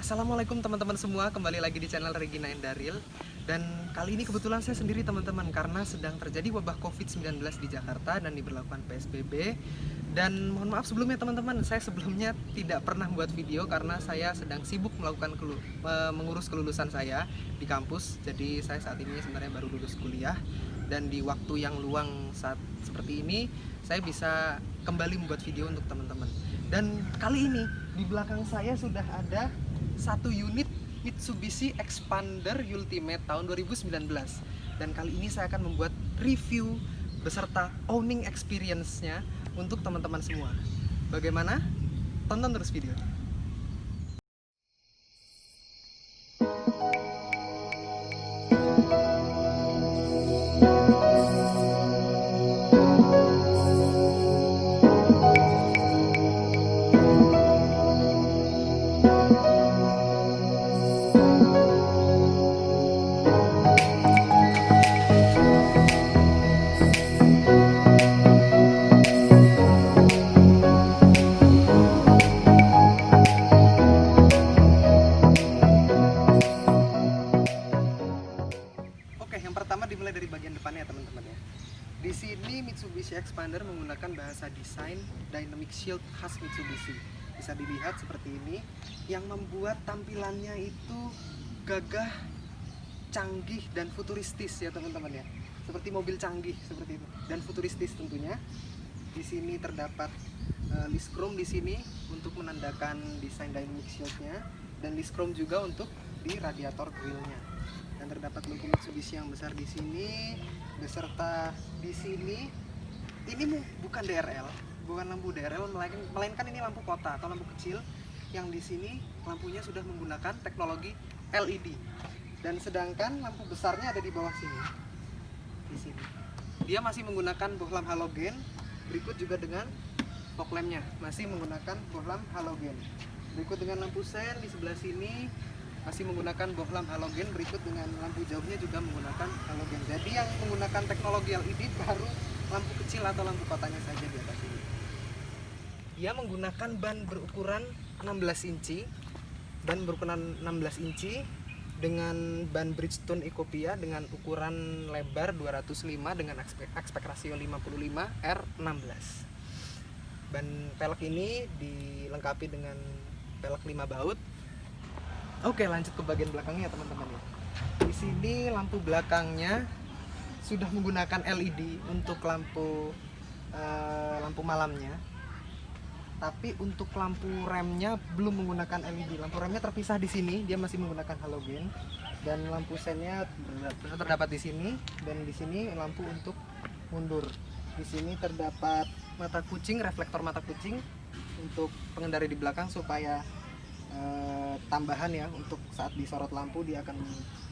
Assalamualaikum teman-teman semua, kembali lagi di channel Regina Endaril. Dan kali ini kebetulan saya sendiri teman-teman, karena sedang terjadi wabah COVID-19 di Jakarta dan diberlakukan PSBB. Dan mohon maaf sebelumnya teman-teman, saya sebelumnya tidak pernah buat video karena saya sedang sibuk melakukan mengurus kelulusan saya di kampus. Jadi saya saat ini sebenarnya baru lulus kuliah, dan di waktu yang luang saat seperti ini saya bisa kembali membuat video untuk teman-teman. Dan kali ini di belakang saya sudah ada satu unit Mitsubishi Xpander Ultimate tahun 2019. Dan kali ini saya akan membuat review beserta owning experience-nya untuk teman-teman semua. Bagaimana? Tonton terus video. Yang pertama dimulai dari bagian depannya teman-teman ya. Di sini Mitsubishi Xpander menggunakan bahasa desain Dynamic Shield khas Mitsubishi. Bisa dilihat seperti ini, yang membuat tampilannya itu gagah, canggih dan futuristis ya teman-teman ya. Seperti mobil canggih seperti itu dan futuristis tentunya. Di sini terdapat list chrome di sini untuk menandakan desain Dynamic Shield-nya, dan list chrome juga untuk di radiator grillnya. Dan terdapat logo Mitsubishi yang besar di sini, beserta di sini ini bukan DRL, bukan lampu DRL, melainkan ini lampu kota atau lampu kecil, yang di sini lampunya sudah menggunakan teknologi LED. Dan sedangkan lampu besarnya ada di bawah sini. Di sini dia masih menggunakan bohlam halogen, berikut juga dengan fog lampnya masih menggunakan bohlam halogen. Berikut dengan lampu sen di sebelah sini masih menggunakan bohlam halogen, berikut dengan lampu jauhnya juga menggunakan halogen. Jadi yang menggunakan teknologi LED baru lampu kecil atau lampu kotanya saja di atas ini. Dia menggunakan ban berukuran 16 inci, dengan ban Bridgestone Ecopia dengan ukuran lebar 205 dengan aspek rasio 55 R16. Ban pelek ini dilengkapi dengan pelek 5 baut. Oke, lanjut ke bagian belakangnya teman-teman ya. Di sini lampu belakangnya sudah menggunakan LED untuk lampu malamnya. Tapi untuk lampu remnya belum menggunakan LED. Lampu remnya terpisah di sini, dia masih menggunakan halogen. Dan lampu sennya terdapat di sini, dan di sini lampu untuk mundur. Di sini terdapat mata kucing, reflektor mata kucing untuk pengendara di belakang supaya tambahan ya, untuk saat disorot lampu dia akan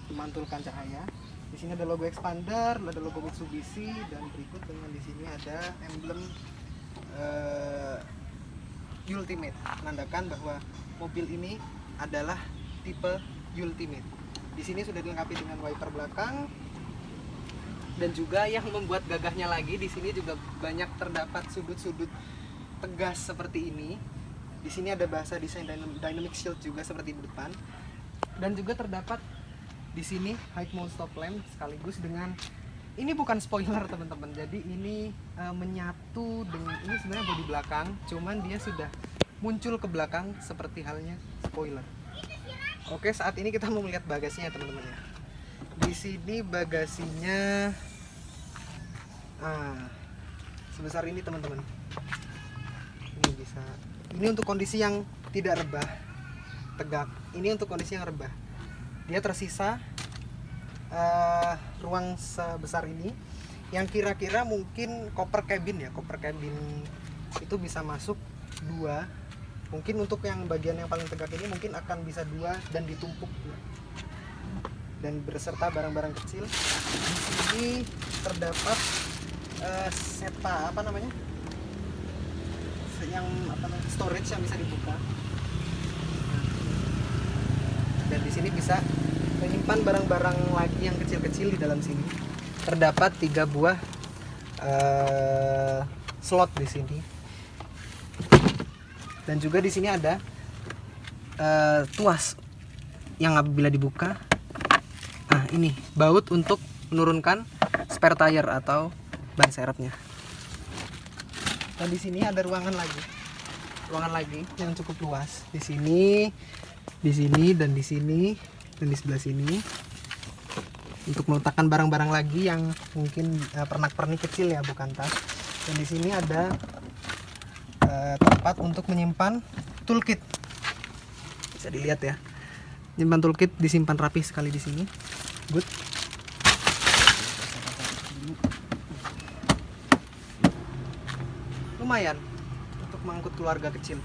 memantulkan cahaya. Di sini ada logo Xpander, ada logo Mitsubishi, dan berikut dengan di sini ada emblem Ultimate, menandakan bahwa mobil ini adalah tipe Ultimate. Di sini sudah dilengkapi dengan wiper belakang, dan juga yang membuat gagahnya lagi di sini juga banyak terdapat sudut-sudut tegas seperti ini. Di sini ada bahasa desain Dynamic Shield juga seperti di depan, dan juga terdapat di sini high mount stop lamp sekaligus dengan ini bukan spoiler teman-teman. Jadi ini menyatu dengan ini sebenarnya bodi belakang, cuman dia sudah muncul ke belakang seperti halnya spoiler. Oke, saat ini kita mau melihat bagasinya teman-teman ya. Di sini bagasinya sebesar ini teman-teman. Ini bisa. Ini untuk kondisi yang tidak rebah, tegak. Ini untuk kondisi yang rebah. Dia tersisa ruang sebesar ini, yang kira-kira mungkin koper cabin ya. Koper cabin itu bisa masuk 2. Mungkin untuk yang bagian yang paling tegak ini mungkin akan bisa 2 dan ditumpuk. Dan berserta barang-barang kecil. Di sini terdapat storage yang bisa dibuka. Dan di sini bisa menyimpan barang-barang lagi yang kecil-kecil di dalam sini. Terdapat 3 buah slot di sini. Dan juga di sini ada tuas yang apabila dibuka, nah ini baut untuk menurunkan spare tire atau ban serepnya. Dan di sini ada ruangan lagi yang cukup luas. Di sini, dan di sini, dan di sebelah sini untuk meletakkan barang-barang lagi yang mungkin pernak-pernik kecil ya, bukan tas. Dan di sini ada tempat untuk menyimpan toolkit. Bisa dilihat ya. Menyimpan toolkit disimpan rapi sekali di sini. Good. Lumayan untuk mengangkut keluarga kecil.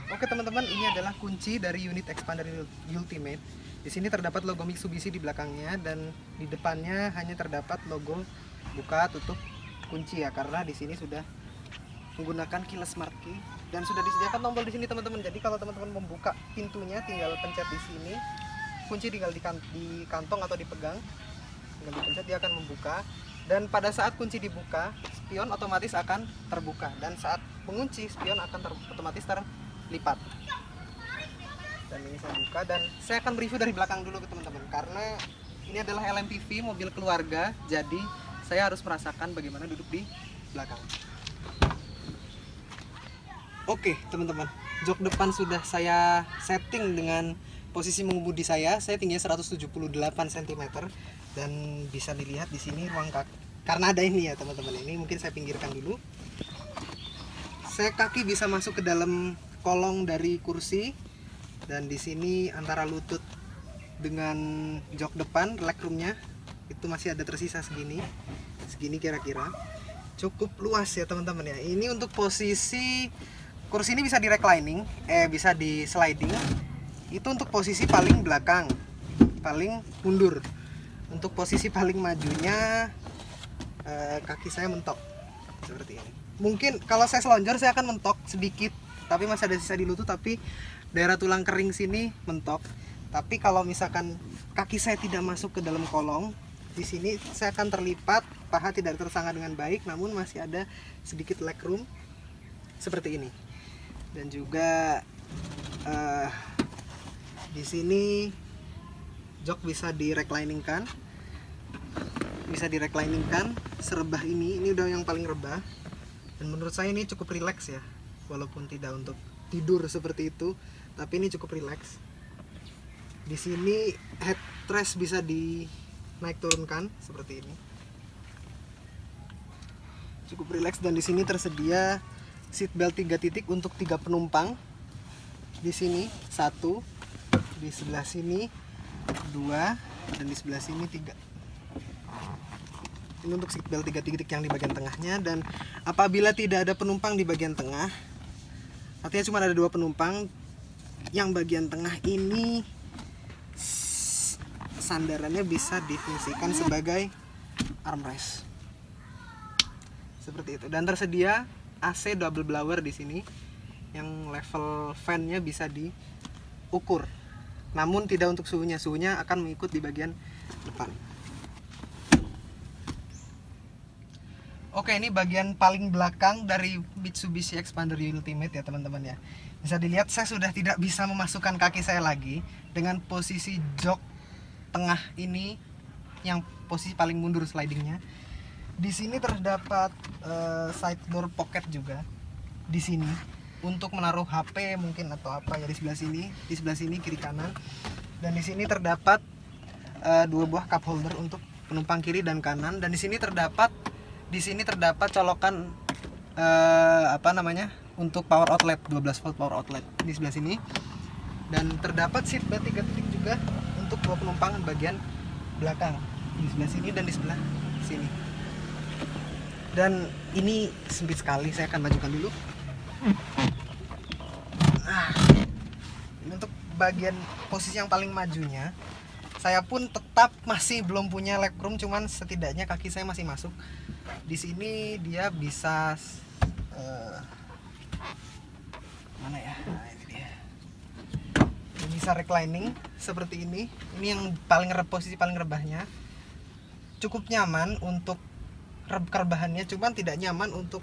Oke teman-teman, ini adalah kunci dari unit expander Ultimate. Di sini terdapat logo Mitsubishi di belakangnya, dan di depannya hanya terdapat logo buka tutup kunci ya, karena di sini sudah menggunakan keyless smart key dan sudah disediakan tombol di sini teman-teman. Jadi kalau teman-teman membuka pintunya tinggal pencet di sini, kunci tinggal di kantong atau dipegang, tinggal dipencet dia akan membuka. Dan pada saat kunci dibuka, spion otomatis akan terbuka, dan saat mengunci spion akan otomatis terlipat. Dan ini saya buka, dan saya akan review dari belakang dulu ke teman-teman, karena ini adalah LMPV mobil keluarga, jadi saya harus merasakan bagaimana duduk di belakang. Oke teman-teman, jok depan sudah saya setting dengan posisi mengemudi saya tingginya 178 cm, dan bisa dilihat di sini ruang kaki. Karena ada ini ya teman-teman, ini mungkin saya pinggirkan dulu. Saya kaki bisa masuk ke dalam kolong dari kursi, dan di sini antara lutut dengan jok depan legroomnya itu masih ada tersisa segini kira-kira. Cukup luas ya teman-teman ya. Ini untuk posisi kursi ini bisa di reclining, bisa di sliding. Itu untuk posisi paling belakang, paling mundur. Untuk posisi paling majunya kaki saya mentok seperti ini. Mungkin kalau saya selonjor saya akan mentok sedikit, tapi masih ada sisa di lutut, tapi daerah tulang kering sini mentok. Tapi kalau misalkan kaki saya tidak masuk ke dalam kolong, di sini saya akan terlipat, paha tidak tersangga dengan baik, namun masih ada sedikit legroom seperti ini. Dan juga di sini jok bisa direcliningkan, serebah ini udah yang paling rebah, dan menurut saya ini cukup rileks ya, walaupun tidak untuk tidur seperti itu, tapi ini cukup rileks. Di sini headrest bisa dinaik turunkan seperti ini, cukup rileks. Dan di sini tersedia seat belt 3 titik untuk 3 penumpang. Di sini 1, di sebelah sini 2, dan di sebelah sini 3. Ini untuk seat belt 3 titik yang di bagian tengahnya. Dan apabila tidak ada penumpang di bagian tengah, artinya cuma ada 2 penumpang, yang bagian tengah ini sandarannya bisa difungsikan sebagai armrest seperti itu. Dan tersedia AC double blower di sini, yang level fan-nya bisa diukur, namun tidak untuk suhunya akan mengikut di bagian depan. Oke, ini bagian paling belakang dari Mitsubishi Expander Ultimate ya teman-teman ya. Bisa dilihat saya sudah tidak bisa memasukkan kaki saya lagi dengan posisi jok tengah ini, yang posisi paling mundur slidingnya. Di sini terdapat side door pocket juga di sini untuk menaruh HP mungkin atau apa ya, di sebelah sini kiri kanan. Dan di sini terdapat 2 buah cup holder untuk penumpang kiri dan kanan. Dan di sini terdapat colokan untuk power outlet, 12 volt power outlet di sebelah sini. Dan terdapat seat belt 3 titik juga untuk 2 penumpang bagian belakang, di sebelah sini dan di sebelah sini. Dan ini sempit sekali, saya akan majukan dulu. Ini untuk bagian posisi yang paling majunya, saya pun tetap masih belum punya legroom, cuman setidaknya kaki saya masih masuk. Di sini dia bisa mana ya? Nah, ini dia. Dia bisa reclining seperti ini. Ini yang posisi paling rebahnya. Cukup nyaman untuk kerebahannya, cuman tidak nyaman untuk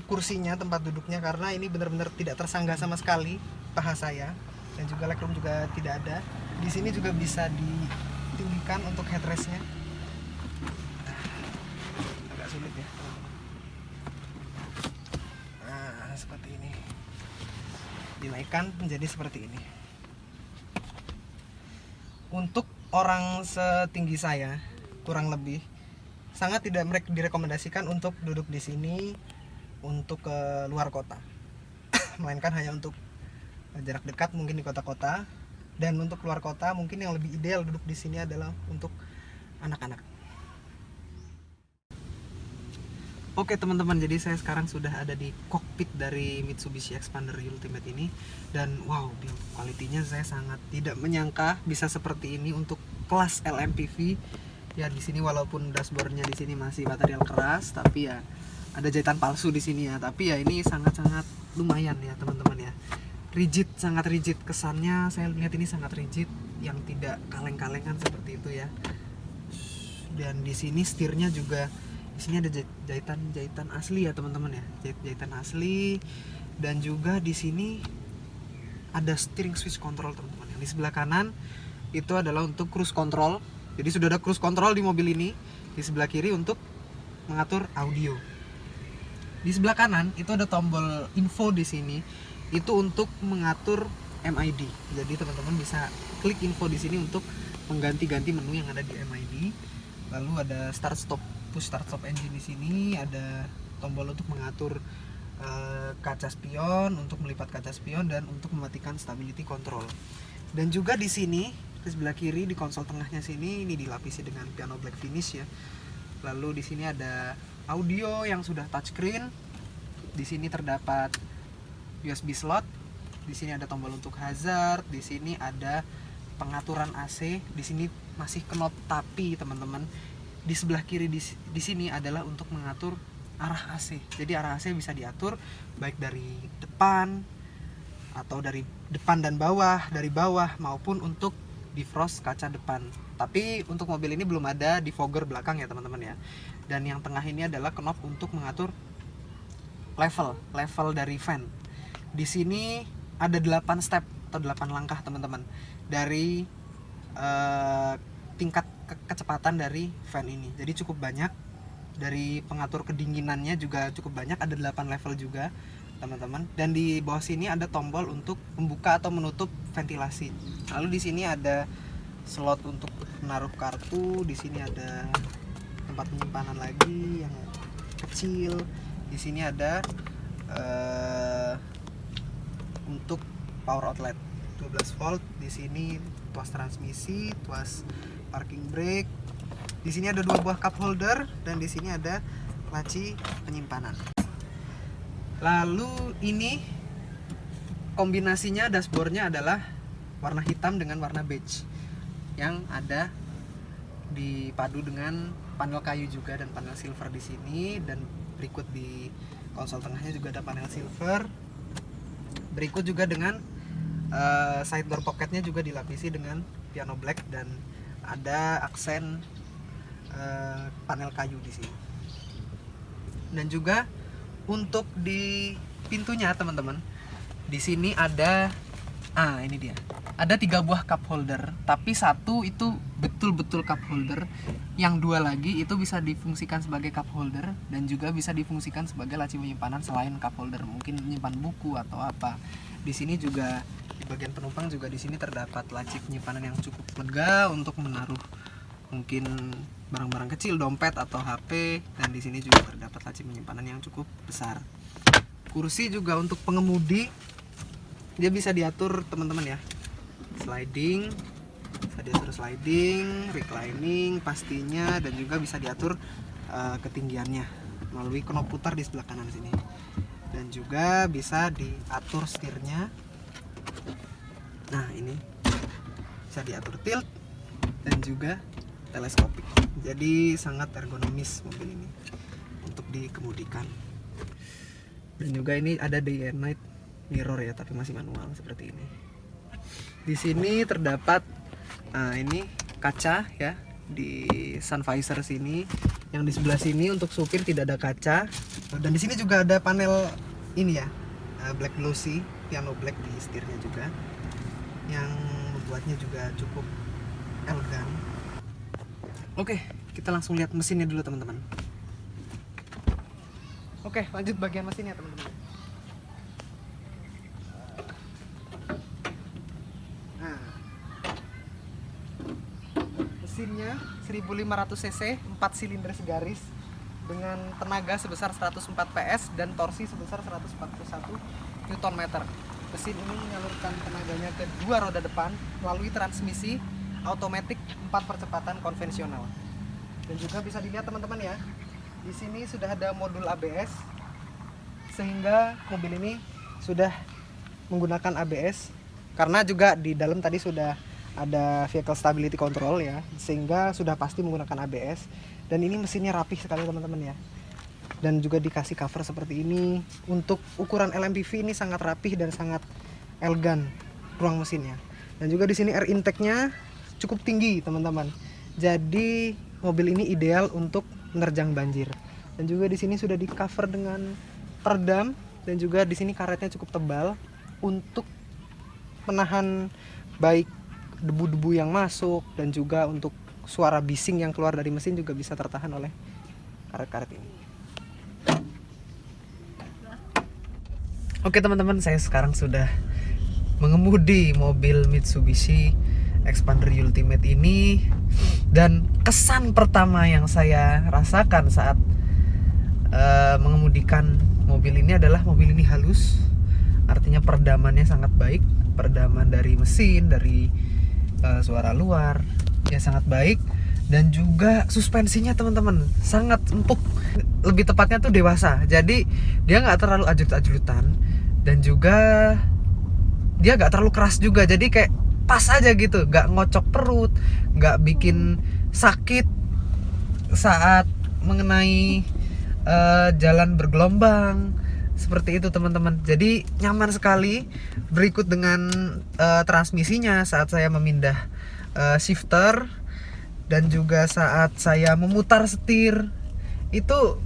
kursinya, tempat duduknya, karena ini benar-benar tidak tersanggah sama sekali paha saya, dan juga legroom juga tidak ada. Di sini juga bisa ditinggikan untuk headrestnya. Agak sulit ya. Nah, seperti ini. Dinaikkan menjadi seperti ini. Untuk orang setinggi saya, kurang lebih sangat tidak direkomendasikan untuk duduk di sini untuk ke luar kota, melainkan hanya untuk jarak dekat, mungkin di kota-kota. Dan untuk keluar kota mungkin yang lebih ideal duduk di sini adalah untuk anak-anak. Oke teman-teman, jadi saya sekarang sudah ada di kokpit dari Mitsubishi Expander Ultimate ini, dan wow, build quality-nya saya sangat tidak menyangka bisa seperti ini untuk kelas LMPV. Ya di sini walaupun dashboardnya di sini masih material keras, tapi ya ada jahitan palsu di sini ya. Tapi ya ini sangat-sangat lumayan ya teman-teman ya. Rigid, sangat rigid kesannya. Saya lihat ini sangat rigid, yang tidak kaleng-kalengan seperti itu ya. Dan di sini setirnya juga, di sini ada jahitan asli ya teman-teman ya, jahitan asli. Dan juga di sini ada steering switch control teman-teman. Yang di sebelah kanan itu adalah untuk cruise control. Jadi sudah ada cruise control di mobil ini. Di sebelah kiri untuk mengatur audio. Di sebelah kanan itu ada tombol info di sini. Itu untuk mengatur MID. Jadi teman-teman bisa klik info di sini untuk mengganti-ganti menu yang ada di MID. Lalu ada start stop, push start stop engine di sini. Ada tombol untuk mengatur kaca spion, untuk melipat kaca spion, dan untuk mematikan stability control. Dan juga di sini di sebelah kiri di konsol tengahnya sini, ini dilapisi dengan piano black finish ya. Lalu di sini ada audio yang sudah touchscreen. Di sini terdapat USB slot. Di sini ada tombol untuk hazard. Di sini ada pengaturan AC. Di sini masih knob, tapi teman-teman di sebelah kiri di sini adalah untuk mengatur arah AC. Jadi arah AC bisa diatur baik dari depan atau dari depan dan bawah, dari bawah maupun untuk defrost kaca depan. Tapi untuk mobil ini belum ada defogger belakang ya teman-teman ya. Dan yang tengah ini adalah knob untuk mengatur level dari fan. Di sini ada 8 step atau 8 langkah teman-teman dari tingkat kecepatan dari fan ini. Jadi cukup banyak. Dari pengatur kedinginannya juga cukup banyak, ada 8 level juga teman-teman. Dan di bawah sini ada tombol untuk membuka atau menutup ventilasi. Lalu di sini ada slot untuk menaruh kartu. Di sini ada tempat penyimpanan lagi yang kecil. Di sini ada untuk power outlet 12 volt. Di sini tuas transmisi, tuas parking brake. Di sini ada 2 buah cup holder, dan di sini ada laci penyimpanan. Lalu ini kombinasinya dashboardnya adalah warna hitam dengan warna beige yang ada dipadu dengan panel kayu juga dan panel silver di sini. Dan berikut di konsol tengahnya juga ada panel silver. Berikut juga dengan side door pocketnya juga dilapisi dengan piano black, dan ada aksen panel kayu di sini. Dan juga untuk di pintunya teman-teman, di sini ada ini dia. Ada 3 buah cup holder, tapi satu itu betul-betul cup holder. Yang 2 lagi itu bisa difungsikan sebagai cup holder dan juga bisa difungsikan sebagai laci penyimpanan selain cup holder, mungkin menyimpan buku atau apa. Di sini juga di bagian penumpang juga di sini terdapat laci penyimpanan yang cukup lega untuk menaruh mungkin barang-barang kecil, dompet atau HP. Dan di sini juga terdapat laci penyimpanan yang cukup besar. Kursi juga untuk pengemudi dia bisa diatur teman-teman ya, sliding, bisa diatur sliding, reclining pastinya, dan juga bisa diatur ketinggiannya melalui knob putar di sebelah kanan sini. Dan juga bisa diatur setirnya. Nah ini bisa diatur tilt dan juga teleskopik. Jadi sangat ergonomis mobil ini untuk dikemudikan. Dan juga ini ada day and night mirror ya, tapi masih manual seperti ini. Di sini terdapat ini kaca ya, di sun visor sini. Yang di sebelah sini untuk supir tidak ada kaca. Dan di sini juga ada panel ini ya, black glossy, piano black di setirnya juga, yang membuatnya juga cukup elegan. Oke, kita langsung lihat mesinnya dulu teman-teman. Oke, lanjut bagian mesinnya teman-teman. Nah, mesinnya 1500 cc, 4 silinder segaris dengan tenaga sebesar 104 PS dan torsi sebesar 141 Nm. Mesin ini menyalurkan tenaganya ke dua roda depan melalui transmisi automatic 4 percepatan konvensional. Dan juga bisa dilihat teman-teman ya, di sini sudah ada modul ABS, sehingga mobil ini sudah menggunakan ABS. Karena juga di dalam tadi sudah ada vehicle stability control ya, sehingga sudah pasti menggunakan ABS. Dan ini mesinnya rapih sekali teman-teman ya. Dan juga dikasih cover seperti ini. Untuk ukuran LMPV ini sangat rapih dan sangat elegan ruang mesinnya. Dan juga di sini air intake-nya cukup tinggi teman-teman. Jadi mobil ini ideal untuk menerjang banjir. Dan juga di sini sudah di cover dengan peredam, dan juga di sini karetnya cukup tebal untuk menahan baik debu-debu yang masuk, dan juga untuk suara bising yang keluar dari mesin juga bisa tertahan oleh karet-karet ini. Oke teman-teman, saya sekarang sudah mengemudi mobil Mitsubishi Expander Ultimate ini, dan kesan pertama yang saya rasakan saat mengemudikan mobil ini adalah mobil ini halus. Artinya peredamannya sangat baik, peredaman dari mesin, dari suara luar ya sangat baik. Dan juga suspensinya teman-teman sangat empuk, lebih tepatnya tuh dewasa. Jadi dia nggak terlalu ajut-ajutan, dan juga dia nggak terlalu keras juga. Jadi kayak pas aja gitu, nggak ngocok perut, nggak bikin sakit saat mengenai jalan bergelombang seperti itu teman-teman. Jadi nyaman sekali. Berikut dengan transmisinya saat saya memindah shifter, dan juga saat saya memutar setir, itu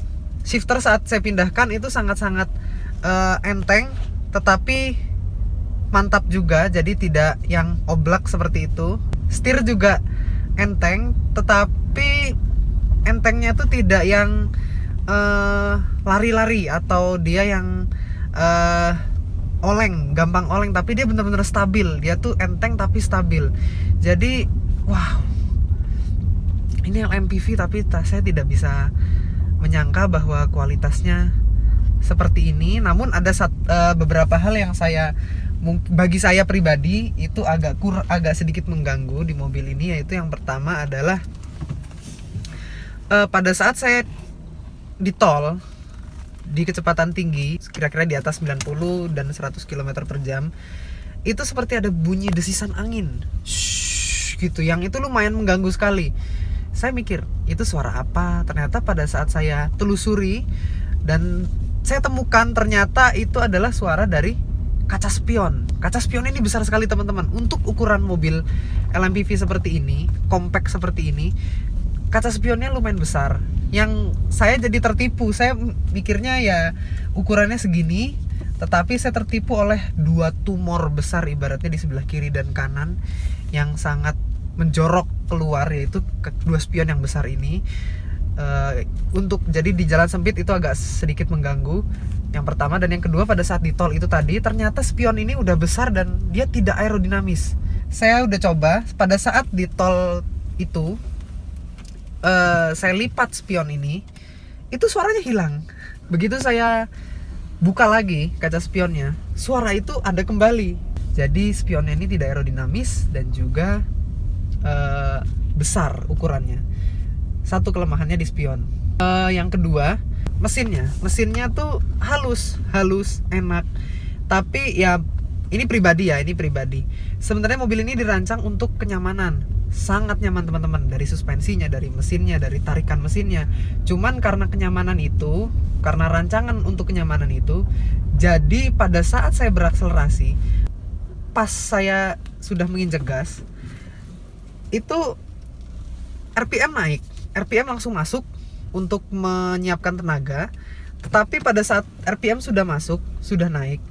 shifter saat saya pindahkan itu sangat-sangat enteng, tetapi mantap juga. Jadi tidak yang oblak seperti itu. Setir juga enteng, tetapi entengnya itu tidak yang lari-lari atau dia yang oleng, gampang oleng, tapi dia benar-benar stabil. Dia tuh enteng tapi stabil. Jadi wow, ini LMPV, tapi saya tidak bisa menyangka bahwa kualitasnya seperti ini. Namun ada beberapa hal yang bagi saya pribadi itu agak sedikit mengganggu di mobil ini, yaitu yang pertama adalah pada saat saya di tol di kecepatan tinggi kira-kira di atas 90 dan 100 km per jam, itu seperti ada bunyi desisan angin gitu, yang itu lumayan mengganggu sekali. Saya mikir itu suara apa, ternyata pada saat saya telusuri dan saya temukan ternyata itu adalah suara dari kaca spion. Kaca spion ini besar sekali teman-teman. Untuk ukuran mobil LMPV seperti ini, compact seperti ini, kaca spionnya lumayan besar. Yang saya jadi tertipu. Saya mikirnya ya ukurannya segini, tetapi saya tertipu oleh dua tumor besar ibaratnya di sebelah kiri dan kanan yang sangat menjorok keluar, yaitu dua spion yang besar ini. Untuk jadi di jalan sempit itu agak sedikit mengganggu. Yang pertama, dan yang kedua, pada saat di tol itu tadi ternyata spion ini udah besar dan dia tidak aerodinamis. Saya udah coba pada saat di tol itu, saya lipat spion ini, itu suaranya hilang. Begitu saya buka lagi kaca spionnya, suara itu ada kembali. Jadi spionnya ini tidak aerodinamis dan juga besar ukurannya. Satu kelemahannya di spion. Yang kedua, mesinnya tuh halus, enak. Tapi ya ini pribadi. Sebenarnya mobil ini dirancang untuk kenyamanan. Sangat nyaman teman-teman, dari suspensinya, dari mesinnya, dari tarikan mesinnya. Cuman karena kenyamanan itu, karena rancangan untuk kenyamanan itu, jadi pada saat saya berakselerasi, pas saya sudah menginjak gas, itu RPM naik, RPM langsung masuk untuk menyiapkan tenaga. Tetapi pada saat RPM sudah masuk, sudah naik,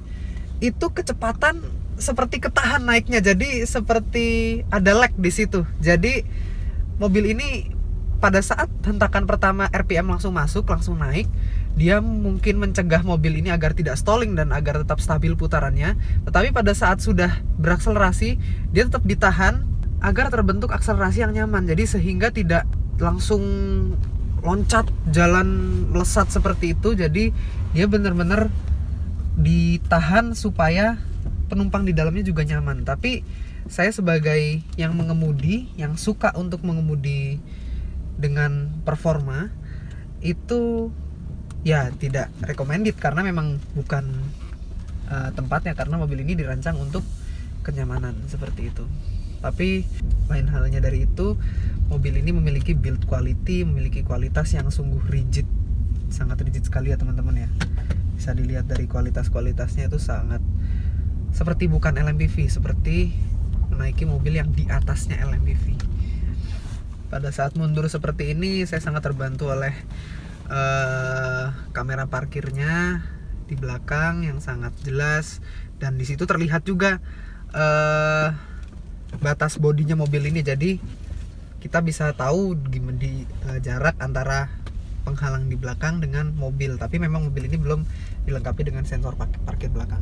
itu kecepatan seperti ketahan naiknya. Jadi seperti ada lag di situ. Jadi mobil ini pada saat hentakan pertama RPM langsung masuk, langsung naik, dia mungkin mencegah mobil ini agar tidak stalling dan agar tetap stabil putarannya. Tetapi pada saat sudah berakselerasi, dia tetap ditahan agar terbentuk akselerasi yang nyaman. Jadi sehingga tidak langsung loncat jalan melesat seperti itu. Jadi dia benar-benar ditahan supaya penumpang di dalamnya juga nyaman. Tapi saya sebagai yang mengemudi, yang suka untuk mengemudi dengan performa, itu ya tidak recommended karena memang bukan tempatnya, karena mobil ini dirancang untuk kenyamanan seperti itu. Tapi lain halnya dari itu, mobil ini memiliki build quality, memiliki kualitas yang sungguh rigid, sangat rigid sekali ya teman-teman ya. Bisa dilihat dari kualitasnya itu sangat seperti bukan LMPV, seperti menaiki mobil yang di atasnya LMPV. Pada saat mundur seperti ini, saya sangat terbantu oleh kamera parkirnya di belakang yang sangat jelas, dan di situ terlihat juga batas bodinya mobil ini. Jadi kita bisa tahu gimana di jarak antara penghalang di belakang dengan mobil. Tapi memang mobil ini belum dilengkapi dengan sensor parkir belakang.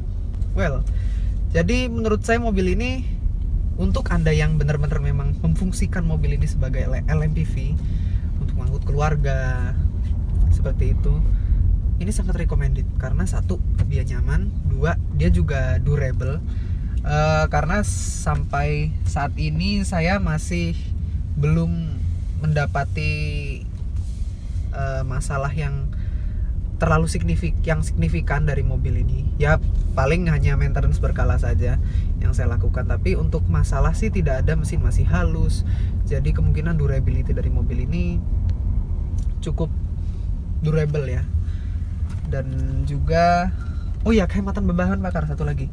Well, jadi menurut saya mobil ini untuk Anda yang benar-benar memang memfungsikan mobil ini sebagai LMPV untuk mengangkut keluarga seperti itu, ini sangat recommended. Karena satu, dia nyaman. Dua, dia juga durable. Karena sampai saat ini saya masih belum mendapati masalah yang terlalu signifikan dari mobil ini. Ya paling hanya maintenance berkala saja yang saya lakukan. Tapi untuk masalah sih tidak ada, mesin masih halus. Jadi kemungkinan durability dari mobil ini cukup durable ya. Dan juga kehematan bahan bakar, satu lagi.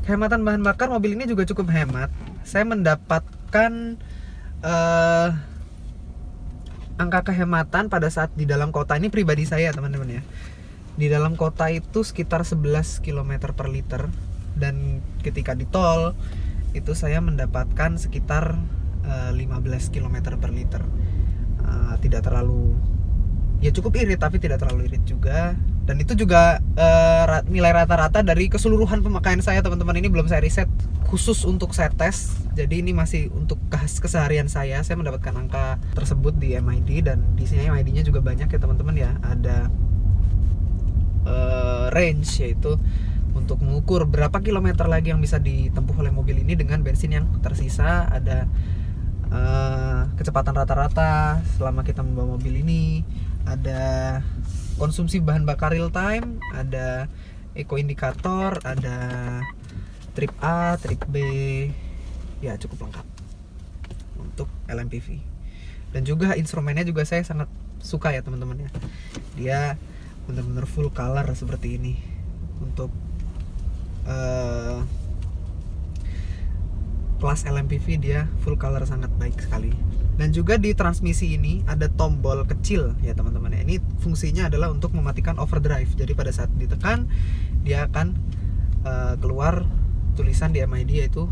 Kehematan bahan bakar mobil ini juga cukup hemat. Saya mendapatkan angka kehematan pada saat di dalam kota ini, pribadi saya teman-teman ya. Di dalam kota itu sekitar 11 km per liter. Dan ketika di tol itu saya mendapatkan sekitar 15 km per liter. Tidak terlalu, ya cukup irit tapi tidak terlalu irit juga. Dan itu juga nilai rata-rata dari keseluruhan pemakaian saya teman-teman. Ini belum saya riset khusus untuk saya tes. Jadi ini masih untuk keseharian saya. Saya mendapatkan angka tersebut di MID, dan di sini MID-nya juga banyak ya teman-teman ya. Ada range, yaitu untuk mengukur berapa kilometer lagi yang bisa ditempuh oleh mobil ini dengan bensin yang tersisa. Ada kecepatan rata-rata selama kita membawa mobil ini. Ada konsumsi bahan bakar real time, ada eco indikator, ada trip A, trip B, ya cukup lengkap untuk LMPV. Dan juga instrumennya juga saya sangat suka ya teman-teman ya. Dia benar-benar full color seperti ini. Untuk kelas LMPV dia full color, sangat baik sekali. Dan juga di transmisi ini ada tombol kecil ya teman-teman ya. Ini fungsinya adalah untuk mematikan overdrive. Jadi pada saat ditekan dia akan keluar tulisan di MID yaitu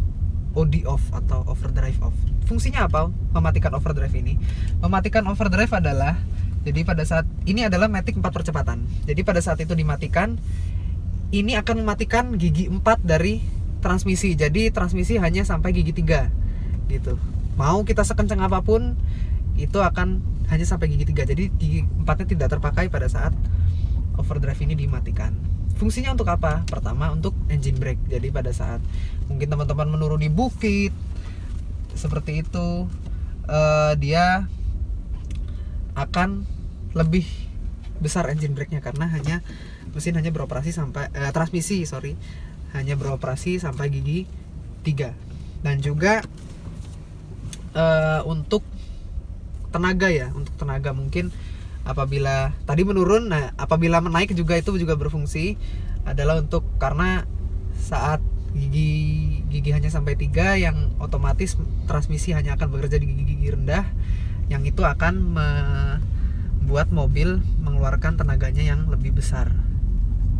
OD off atau overdrive off. Fungsinya apa mematikan overdrive ini? Mematikan overdrive adalah, jadi pada saat ini adalah matic 4 percepatan. Jadi pada saat itu dimatikan, ini akan mematikan gigi 4 dari transmisi. Jadi transmisi hanya sampai gigi 3 gitu. Mau kita sekencang apapun itu akan hanya sampai gigi 3. Jadi gigi 4-nya tidak terpakai pada saat overdrive ini dimatikan. Fungsinya untuk apa? Pertama untuk engine brake. Jadi pada saat mungkin teman-teman menuruni bukit seperti itu, dia akan lebih besar engine brake-nya karena mesin hanya beroperasi sampai transmisi hanya beroperasi sampai gigi 3. Dan juga untuk tenaga ya, untuk tenaga mungkin apabila tadi menurun, apabila menaik juga itu juga berfungsi adalah untuk, karena saat gigi hanya sampai 3 yang otomatis transmisi hanya akan bekerja di gigi-gigi rendah. yang itu akan membuat mobil mengeluarkan tenaganya yang lebih besar.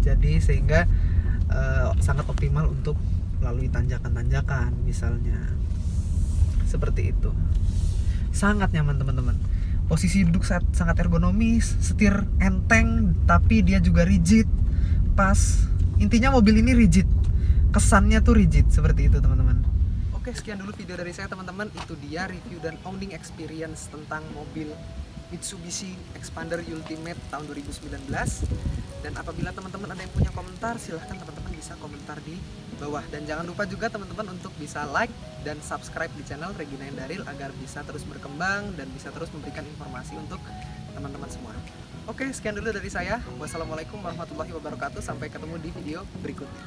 Jadi sehingga sangat optimal untuk melalui tanjakan-tanjakan misalnya. Seperti itu. Sangat nyaman teman-teman. Posisi duduk sangat ergonomis, setir enteng tapi dia juga rigid, pas. Intinya mobil ini rigid. Kesannya tuh rigid seperti itu teman-teman. Oke, sekian dulu video dari saya teman-teman. Itu dia review dan owning experience tentang mobil Mitsubishi Expander Ultimate tahun 2019. Dan apabila teman-teman ada yang punya komentar, silahkan teman-teman bisa komentar di bawah. Dan jangan lupa juga teman-teman untuk bisa like dan subscribe di channel Regina Endaril agar bisa terus berkembang dan bisa terus memberikan informasi untuk teman-teman semua. Oke, sekian dulu dari saya. Wassalamualaikum warahmatullahi wabarakatuh. Sampai ketemu di video berikutnya.